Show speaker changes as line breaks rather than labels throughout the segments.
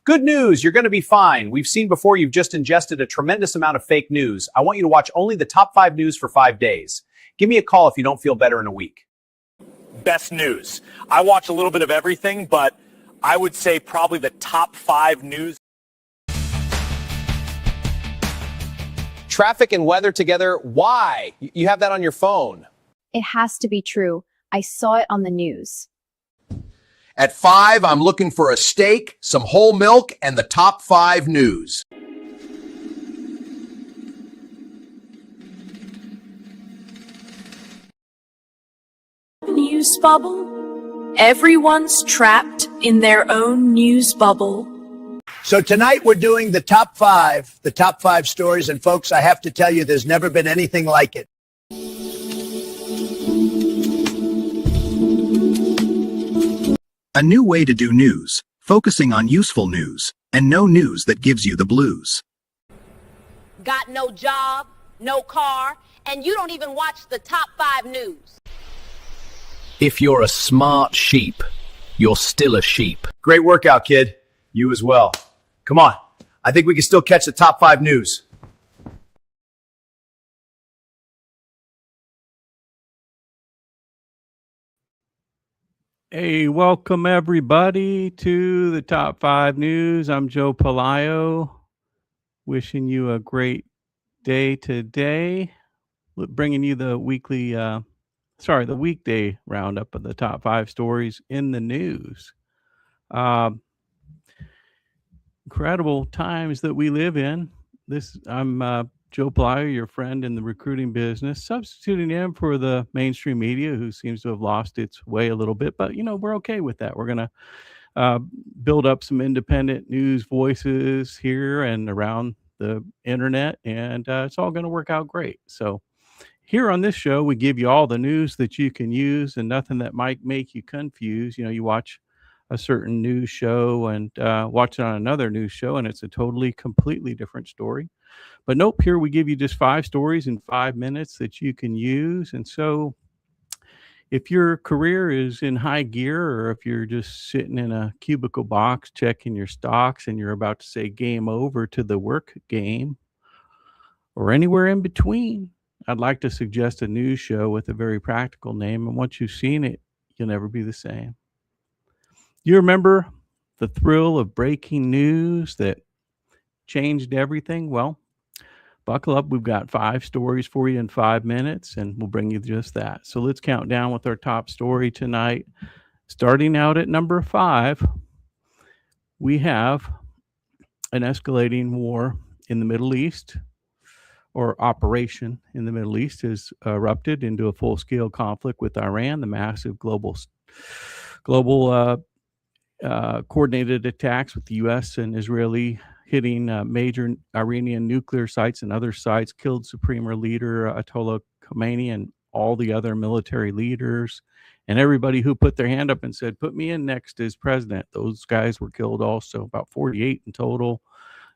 Good news, you're going to be fine. We've seen before you've just ingested a tremendous amount of fake news. I want you to watch only the top 5 news for 5 days. Give me a call if you don't feel better in a week.
Best news. I watch a little bit of everything, but I would say probably the top 5 news.
Traffic and weather together. Why? You have that on your phone.
It has to be true. I saw it on the news.
At 5, I'm looking for a steak, some whole milk, and the top 5 news.
News bubble. Everyone's trapped in their own news bubble.
So tonight we're doing the top 5 stories. And folks, I have to tell you, there's never been anything like it.
A new way to do news, focusing on useful news, and no news that gives you the blues.
Got no job, no car, and you don't even watch the top 5 news.
If you're a smart sheep, you're still a sheep.
Great workout, kid. You as well. Come on. I think we can still catch the top 5 news.
Hey, welcome everybody to the top 5 news. I'm Joe Pelayo, wishing you a great day today. Bringing you the weekday roundup of the top 5 stories in the news. Incredible times that we live in. I'm Joe Pelayo, your friend in the recruiting business, substituting in for the mainstream media who seems to have lost its way a little bit. But, we're okay with that. We're going to build up some independent news voices here and around the internet, and it's all going to work out great. So here on this show, we give you all the news that you can use and nothing that might make you confused. You watch a certain news show and watch it on another news show, and it's a completely different story. But nope, here we give you just 5 stories in 5 minutes that you can use. And so if your career is in high gear, or if you're just sitting in a cubicle box checking your stocks and you're about to say game over to the work game, or anywhere in between, I'd like to suggest a news show with a very practical name. And once you've seen it, you'll never be the same. You remember the thrill of breaking news that changed everything? Well, buckle up. We've got 5 stories for you in 5 minutes, and we'll bring you just that. So let's count down with our top story tonight. Starting out at number 5, we have an escalating war in the Middle East, or operation in the Middle East has erupted into a full-scale conflict with Iran. The massive global coordinated attacks with the U.S. and Israeli hitting major Iranian nuclear sites and other sites killed Supreme Leader Ayatollah Khomeini and all the other military leaders and everybody who put their hand up and said, put me in next as president. Those guys were killed also, about 48 in total,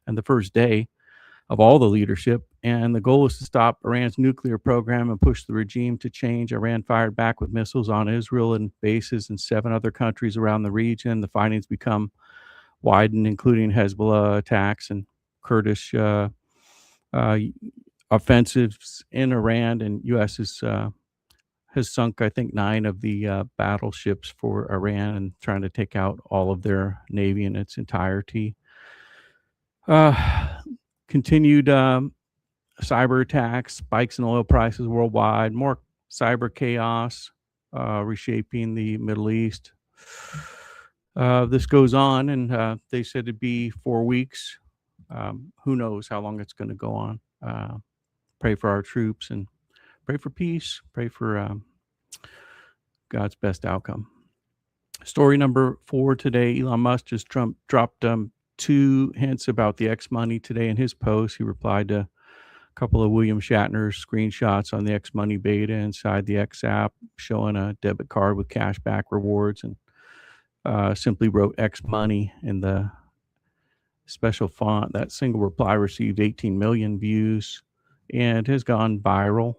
and the first day of all the leadership. And the goal is to stop Iran's nuclear program and push the regime to change. Iran fired back with missiles on Israel and bases in 7 other countries around the region. The findings become widened, including Hezbollah attacks and Kurdish offensives in Iran. And U.S. has sunk, I think, 9 of the battleships for Iran and trying to take out all of their navy in its entirety. Continued cyber attacks, spikes in oil prices worldwide, more cyber chaos reshaping the Middle East. This goes on, and they said it'd be 4 weeks. Who knows how long it's going to go on. Pray for our troops and pray for peace. Pray for God's best outcome. Story number 4 today, Elon Musk just dropped 2 hints about the X money today in his post. He replied to a couple of William Shatner's screenshots on the X money beta inside the X app showing a debit card with cashback rewards, and simply wrote X money in the special font. That single reply received 18 million views and has gone viral.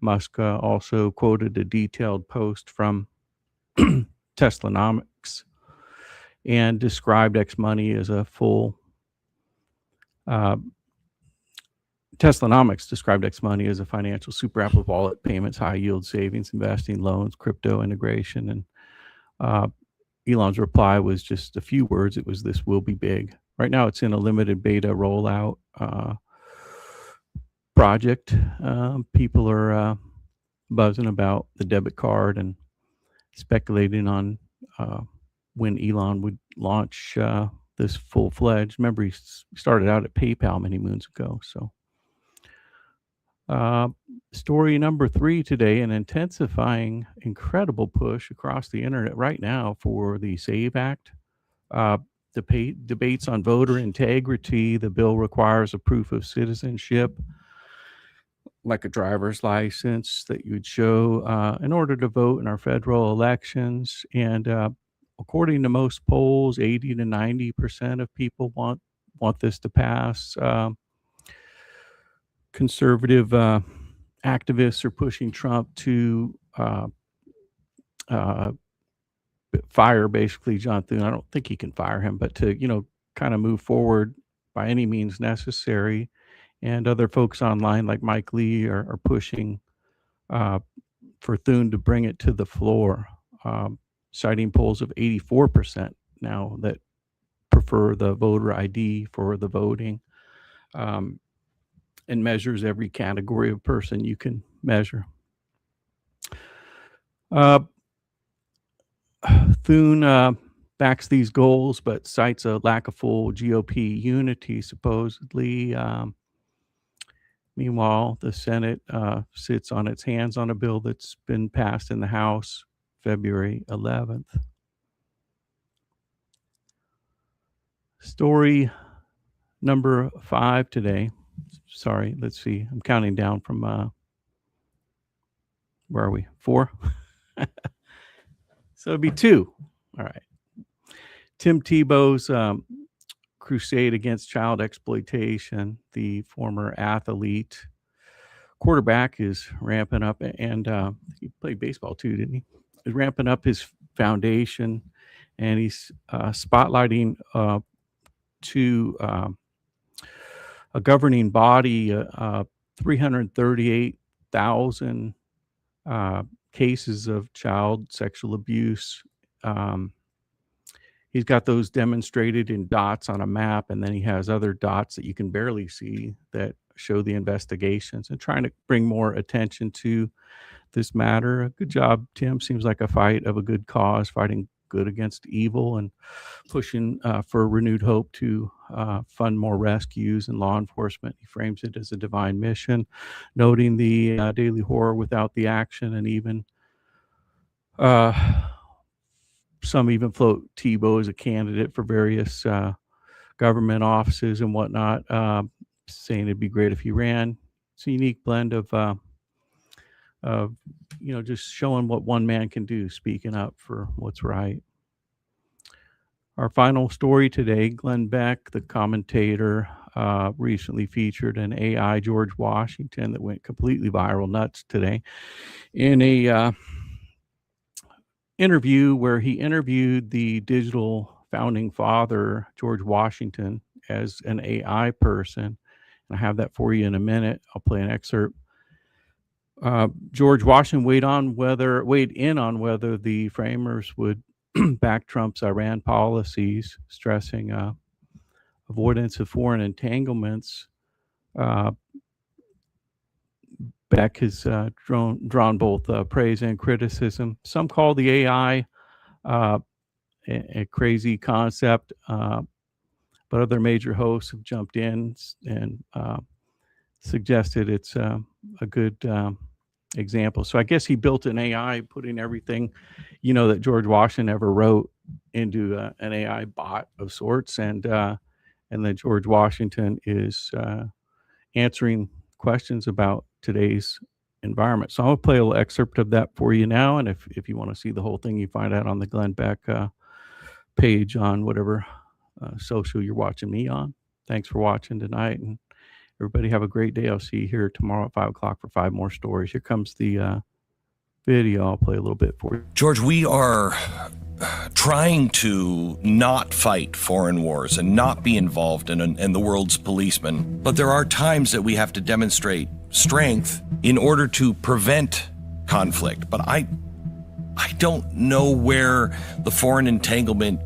Musk also quoted a detailed post from Teslanomics and described X Money as a full. Teslanomics described X Money as a financial super app with wallet payments, high yield savings, investing, loans, crypto integration, and Elon's reply was just a few words. It was, "This will be big." Right now, it's in a limited beta rollout project. People are buzzing about the debit card and speculating on when Elon would launch this full-fledged. Remember, he started out at PayPal many moons ago. So, story number 3 today: an intensifying, incredible push across the internet right now for the SAVE Act. Debates on voter integrity. The bill requires a proof of citizenship, like a driver's license that you would show in order to vote in our federal elections. And according to most polls, 80 to 90% of people want this to pass. Conservative activists are pushing Trump to fire, basically, John Thune. I don't think he can fire him, but to, kind of move forward by any means necessary. And other folks online like Mike Lee are pushing for Thune to bring it to the floor, citing polls of 84% now that prefer the voter ID for the voting, and measures every category of person you can measure. Thune backs these goals, but cites a lack of full GOP unity, supposedly. Meanwhile, the Senate sits on its hands on a bill that's been passed in the House February 11th. Story number 5 today. Sorry, let's see. I'm counting down from, where are we? 4? So it'd be 2. All right. Tim Tebow's crusade against child exploitation. The former athlete quarterback is ramping up, and he played baseball too, didn't he? He's ramping up his foundation, and he's spotlighting to a governing body 338,000 cases of child sexual abuse. He's got those demonstrated in dots on a map, and then he has other dots that you can barely see that show the investigations, and trying to bring more attention to this matter. Good job, Tim. Seems like a fight of a good cause, fighting good against evil, and pushing for renewed hope to fund more rescues and law enforcement. He frames it as a divine mission, noting the daily horror without the action, and even some even float Tebow as a candidate for various government offices and whatnot, saying it'd be great if he ran. It's a unique blend of just showing what one man can do, speaking up for what's right. Our final story today: Glenn Beck, the commentator, recently featured an AI George Washington that went completely viral, nuts today, in a interview where he interviewed the digital founding father, George Washington, as an AI person. And I have that for you in a minute. I'll play an excerpt. George Washington weighed in on whether the framers would back Trump's Iran policies, stressing avoidance of foreign entanglements. Beck has drawn both praise and criticism. Some call the AI a crazy concept, but other major hosts have jumped in and suggested it's a good example. So I guess he built an AI, putting everything, that George Washington ever wrote into an AI bot of sorts, and then George Washington is answering questions about today's environment. So I'm going to play a little excerpt of that for you now, and if you want to see the whole thing, you find out on the Glenn Beck page on whatever social you're watching me on. Thanks for watching tonight, and everybody have a great day. I'll see you here tomorrow at 5 o'clock for 5 more stories. Here comes the video. I'll play a little bit for you.
George, we are trying to not fight foreign wars and not be involved in the world's policemen. But there are times that we have to demonstrate strength in order to prevent conflict. But I don't know where the foreign entanglement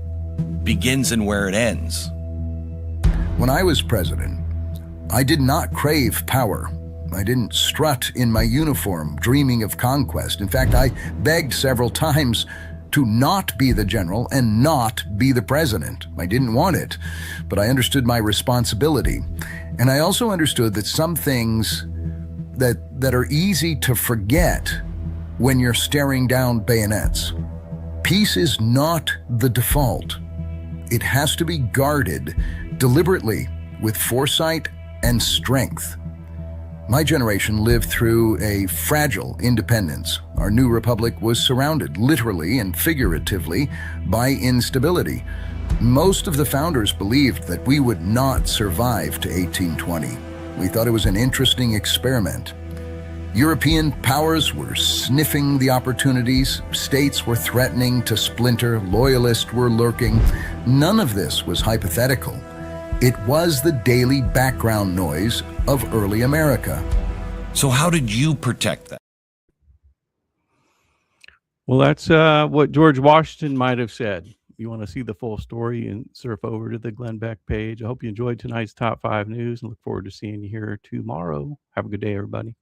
begins and where it ends.
When I was president, I did not crave power. I didn't strut in my uniform, dreaming of conquest. In fact, I begged several times to not be the general and not be the president. I didn't want it, but I understood my responsibility. And I also understood that some things that are easy to forget when you're staring down bayonets. Peace is not the default. It has to be guarded deliberately with foresight and strength. My generation lived through a fragile independence. Our new republic was surrounded, literally and figuratively, by instability. Most of the founders believed that we would not survive to 1820. We thought it was an interesting experiment. European powers were sniffing the opportunities. States were threatening to splinter. Loyalists were lurking. None of this was hypothetical. It was the daily background noise of early America.
So how did you protect that?
Well, that's what George Washington might have said. If you want to see the full story, and surf over to the Glenn Beck page. I hope you enjoyed tonight's Top 5 News and look forward to seeing you here tomorrow. Have a good day, everybody.